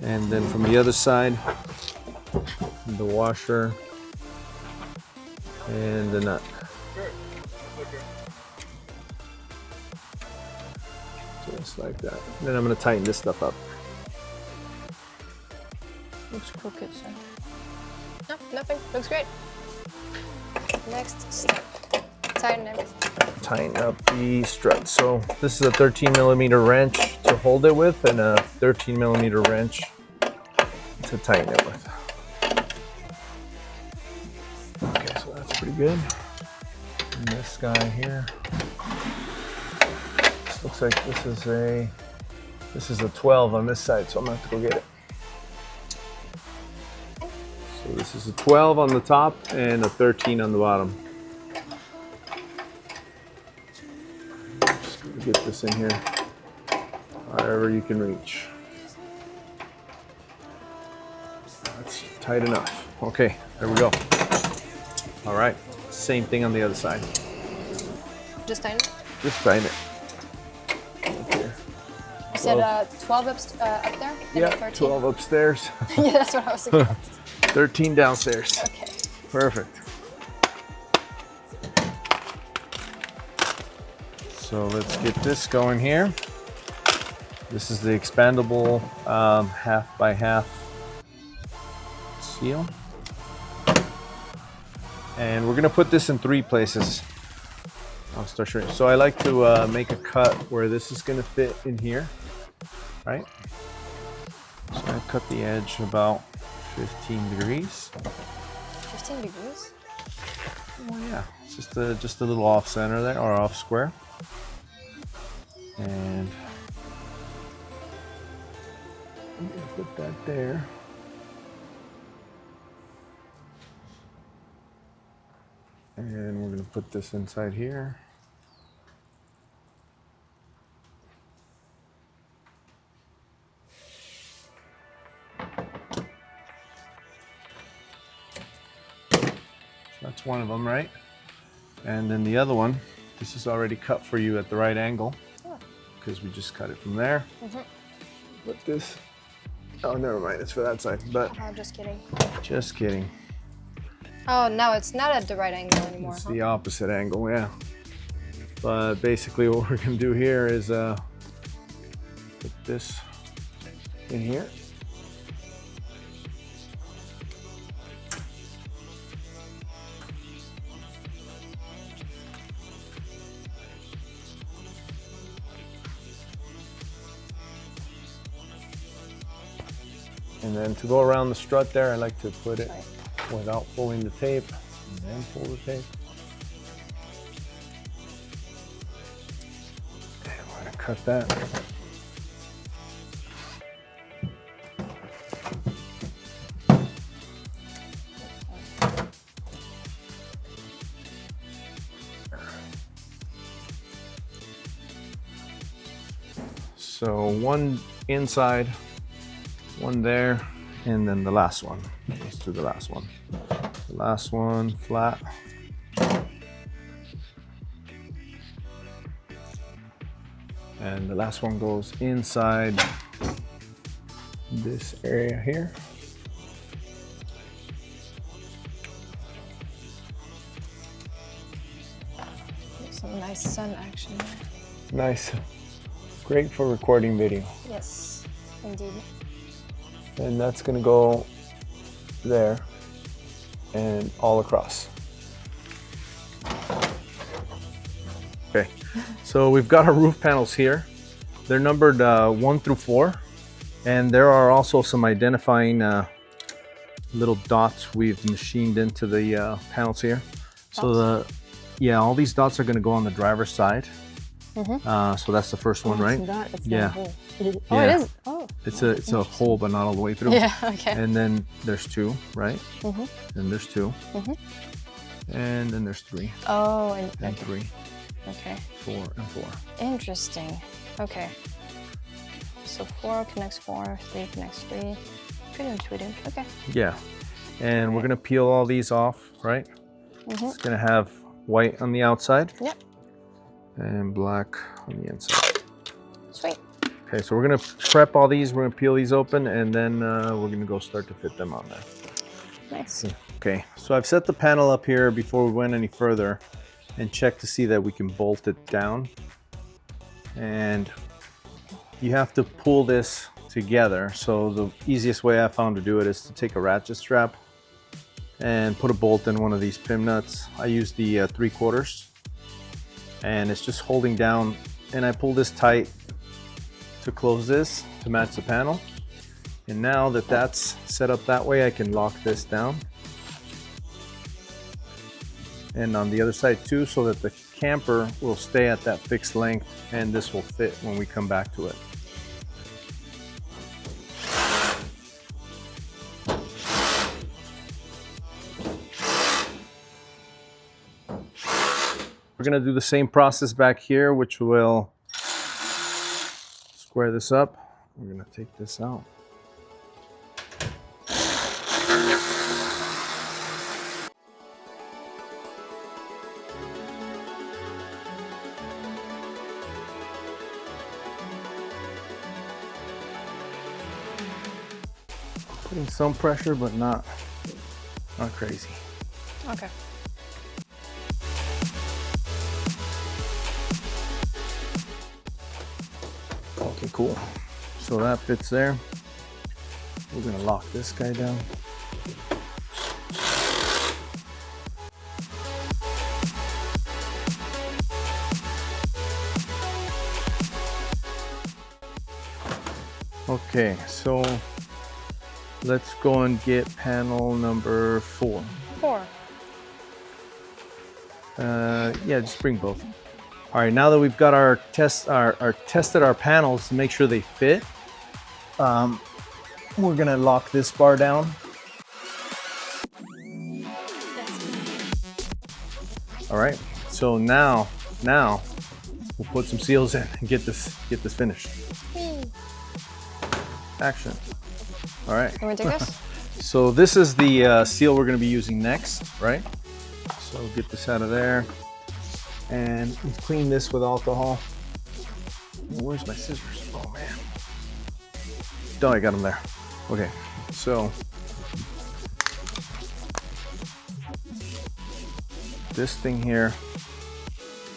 And then from the other side, the washer and the nut. Just like that. Then I'm gonna tighten this stuff up. Looks crooked, so. No, nothing. Looks great. Next step. Tighten everything. Tighten up the strut. So this is a 13mm wrench to hold it with and a 13mm wrench to tighten it with. Okay, so that's pretty good. And this guy here. This looks like this is a 12 on this side, so I'm gonna have to go get it. So this is a 12 on the top and a 13 on the bottom. Just gonna get this in here, however you can reach. That's tight enough. Okay, there we go. All right, same thing on the other side. Just tighten it? Just tighten it. Right here. You said 12 up there? And Yeah, 13? 12 upstairs, Yeah, that's what I was thinking. 13 downstairs. Okay. Perfect. So let's get this going here. This is the expandable half by half seal. And we're gonna put this in 3 places. I'll start showing you. So I like to make a cut where this is gonna fit in here, right? So I cut the edge about 15 degrees. 15 degrees? Oh yeah, it's just a little off center there, or off square. And I'm gonna put that there. And we're gonna put this inside here. That's one of them, right? And then the other one, this is already cut for you at the right angle because we just cut it from there. But this, oh, never mind, it's for that side. But just kidding. Just kidding. Oh, no, it's not at the right angle anymore. It's the opposite angle, yeah. But basically what we're gonna do here is put this in here. And then to go around the strut there, I like to put it without pulling the tape, and then pull the tape. And we're gonna cut that. So one inside, one there, and then the last one. Let's do the last one. The last one flat. And the last one goes inside this area here. Some nice sun action there. Nice. Great for recording video. Yes, indeed. And that's gonna go there and all across. Okay, so we've got our roof panels here. They're numbered 1 through 4, and there are also some identifying little dots we've machined into the panels here. So all these dots are gonna go on the driver's side. So that's the first one, right? Yeah. It is. Oh. It's a hole, but not all the way through. Yeah. Okay. And then there's 2, right? And there's 2. And then there's 3. Oh, and 3. Okay. 4 and 4. Interesting. Okay. So 4 connects 4, 3 connects 3. Pretty intuitive. Okay. Yeah. And we're gonna peel all these off, right? It's gonna have white on the outside. Yep. And black on the inside. Sweet. Okay, so we're gonna prep all these. We're gonna peel these open, and then we're gonna go start to fit them on there. Nice. Okay, so I've set the panel up here before we went any further, and checked to see that we can bolt it down. And you have to pull this together. So the easiest way I found to do it is to take a ratchet strap and put a bolt in one of these pin nuts. I use the 3/4. And it's just holding down, and I pull this tight to close this to match the panel. And now that that's set up that way, I can lock this down. And on the other side too, so that the camper will stay at that fixed length, and this will fit when we come back to it. We're gonna do the same process back here, which will square this up. We're gonna take this out. Putting some pressure, but not crazy. Okay. Okay, cool. So that fits there. We're gonna lock this guy down. Okay, so let's go and get panel number 4. 4. Yeah, just bring both. All right, now that we've got our tested our panels to make sure they fit, we're gonna lock this bar down. All right, so now we'll put some seals in and get this finished. Action. All right. Can we take this? So this is the seal we're gonna be using next, right? So get this out of there. And we clean this with alcohol. Where's my scissors? Oh man. Oh, I got them there. Okay, so this thing here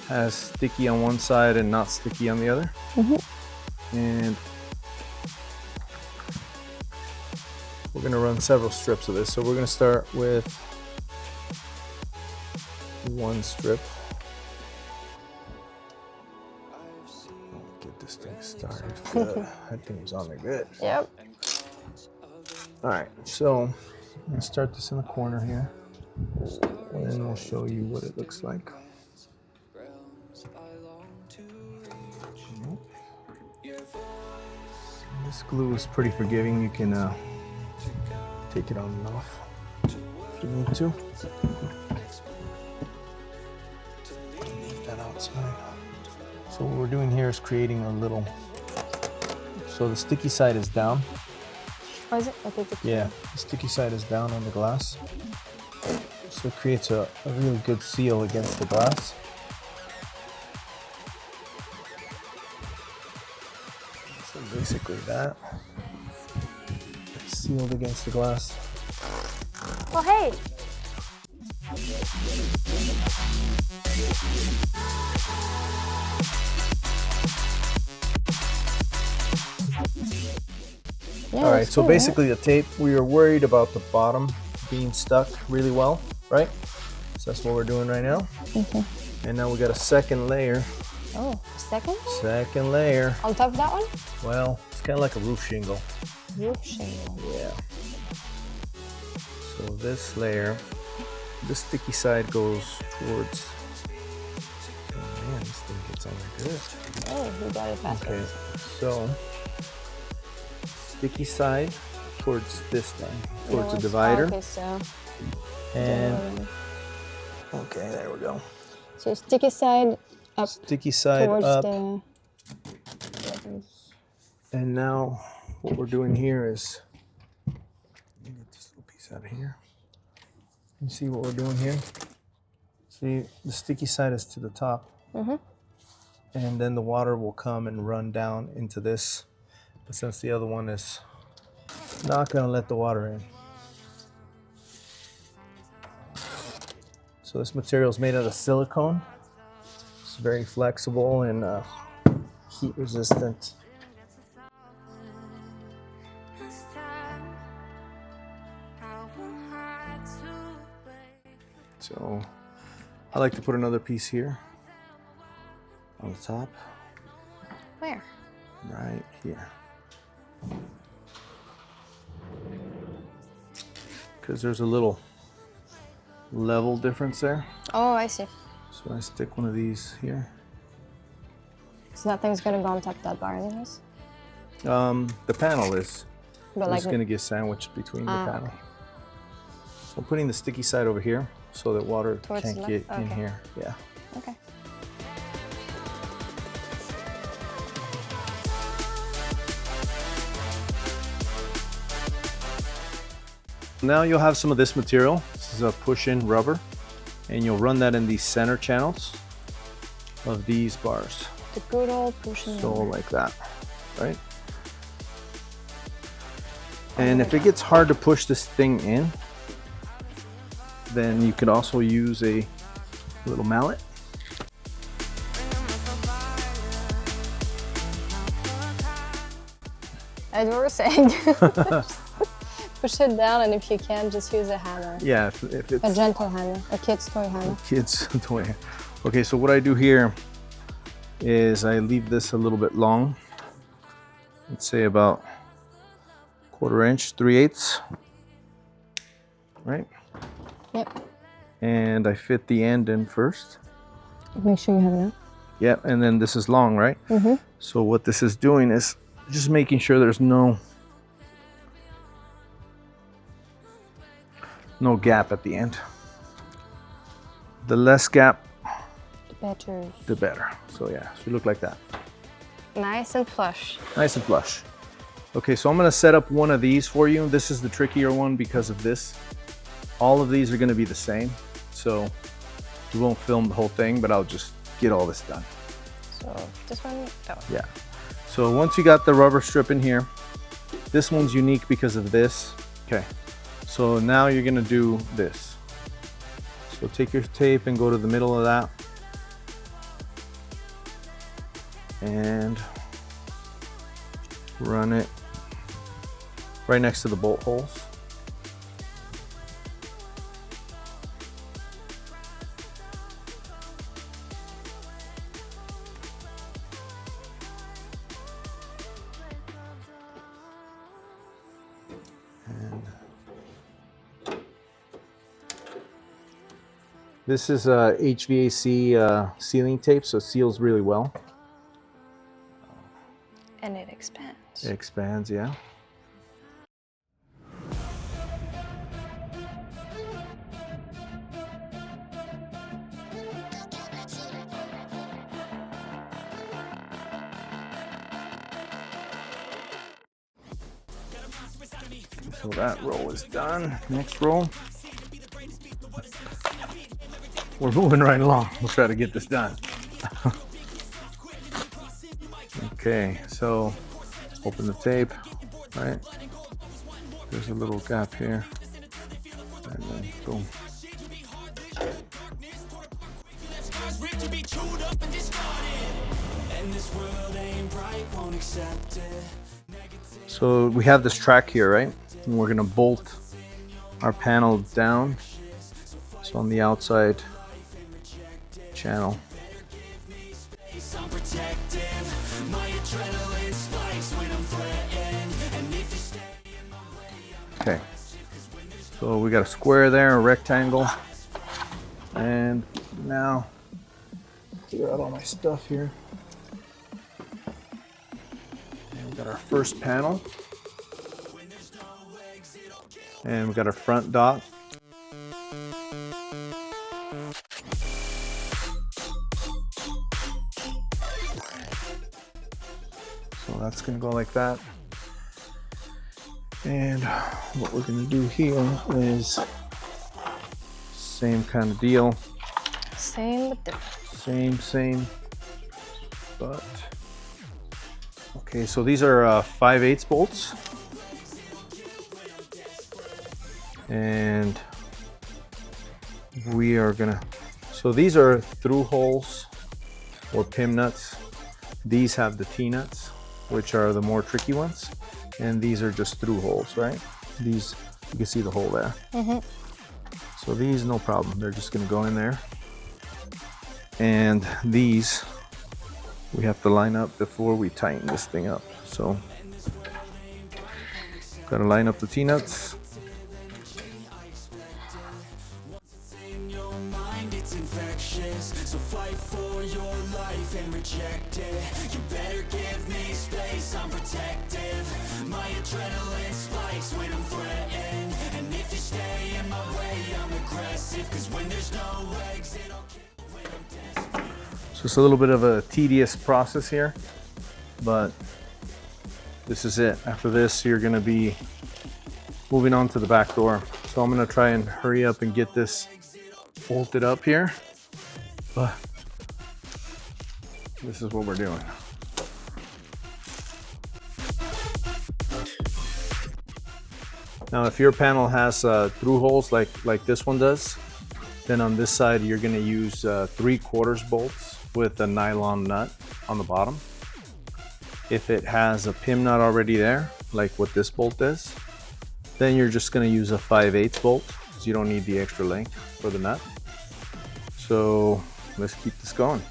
has sticky on one side and not sticky on the other. And we're gonna run several strips of this. So we're gonna start with one strip. Get this thing started. Good. That thing was on there good. Yep. All right, so I'm gonna start this in the corner here, and then we'll show you what it looks like. This glue is pretty forgiving. You can take it on and off if you need to. Leave that outside. So what we're doing here is creating a little, so the sticky side is down. Oh, is it? Okay, Yeah, the sticky side is down on the glass. So it creates a really good seal against the glass. So basically that. It's sealed against the glass. Oh, hey! Yeah, all right, so basically the tape, we were worried about the bottom being stuck really well, right? So that's what we're doing right now. And now we got a second layer. Oh, a second? Second layer. On top of that one? Well, it's kind of like a roof shingle. Roof shingle. Yeah. So this layer, the sticky side goes towards. Oh man, this thing gets on there good. Oh, we got it fast. Okay, so sticky side towards this thing, towards the divider. Okay, so. And okay, there we go. So sticky side up. Sticky side towards up. And now what we're doing here is, let me get this little piece out of here. You see what we're doing here? See, the sticky side is to the top. And then the water will come and run down into this. But since the other one is not gonna let the water in. So this material is made out of silicone. It's very flexible and heat resistant. So I like to put another piece here on the top. Where? Right here. Because there's a little level difference there. Oh, I see. So I stick one of these here. So that thing's gonna go on top of that bar anyways? The panel is. But It's going to get sandwiched between the panel. Okay. So I'm putting the sticky side over here so that water Towards can't the get left? in Okay. here. Yeah. Okay. Now you'll have some of this material. This is a push-in rubber, and you'll run that in these center channels of these bars. The good old pushing. So like that, right? And if it gets hard to push this thing in, then you could also use a little mallet. As we were saying, push it down, and if you can, just use a hammer. Yeah, if it's A gentle hammer, a kid's toy hammer. kids toy. Okay, so what I do here is I leave this a little bit long. Let's say about 1/4 inch, 3/8, right? Yep. And I fit the end in first. Make sure you have enough. Yep, and then this is long, right? Mm-hmm. So what this is doing is just making sure there's no gap at the end. The less gap, Better. the better. So yeah, so you look like that. Nice and flush. Nice and flush. Okay, so I'm gonna set up one of these for you. This is the trickier one because of this. All of these are gonna be the same. So we won't film the whole thing, but I'll just get all this done. So this one, oh. Yeah. So once you got the rubber strip in here, this one's unique because of this. Okay. So now you're gonna do this. So take your tape and go to the middle of that. And run it right next to the bolt holes. And this is HVAC sealing tape, so it seals really well. And it expands. It expands, yeah. So that roll is done. Next roll. We're moving right along. We'll try to get this done. Okay, so open the tape, right? There's a little gap here. And then boom. So we have this track here, right? And we're gonna bolt our panel down. So on the outside channel. Okay, so we got a square there, a rectangle, and now clear out all my stuff here. And we got our first panel, and we got our front dot. So that's gonna go like that. And what we're gonna do here is same kind of deal. Same but different. Same, but okay. So these are 5/8 bolts, and we are gonna. So these are through holes or pin nuts. These have the T-nuts, which are the more tricky ones. And these are just through holes, right? These, you can see the hole there. So these, no problem. They're just gonna go in there. And these, we have to line up before we tighten this thing up. So, gotta line up the T-nuts. So fight for your life and reject it. You better give me space, I'm protective. My adrenaline spikes when I'm threatened. And if you stay in my way, I'm aggressive. Cause when there's no exit, I'll kill when I'm desperate. So it's a little bit of a tedious process here, but this is it. After this, you're gonna be moving on to the back door. So I'm gonna try and hurry up and get this bolted up here. But this is what we're doing. Now, if your panel has through holes like this one does, then on this side you're going to use 3/4 bolts with a nylon nut on the bottom. If it has a pin nut already there, like what this bolt is, then you're just going to use a 5/8 bolt because you don't need the extra length for the nut. So let's keep this going.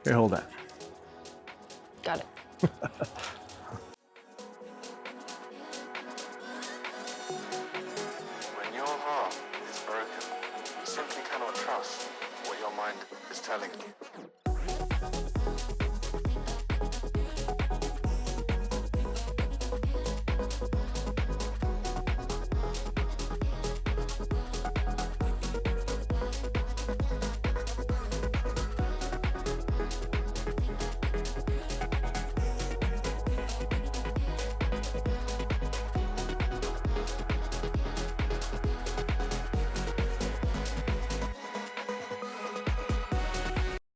Here, hold that. Got it. When your heart is broken, you simply cannot trust what your mind is telling you.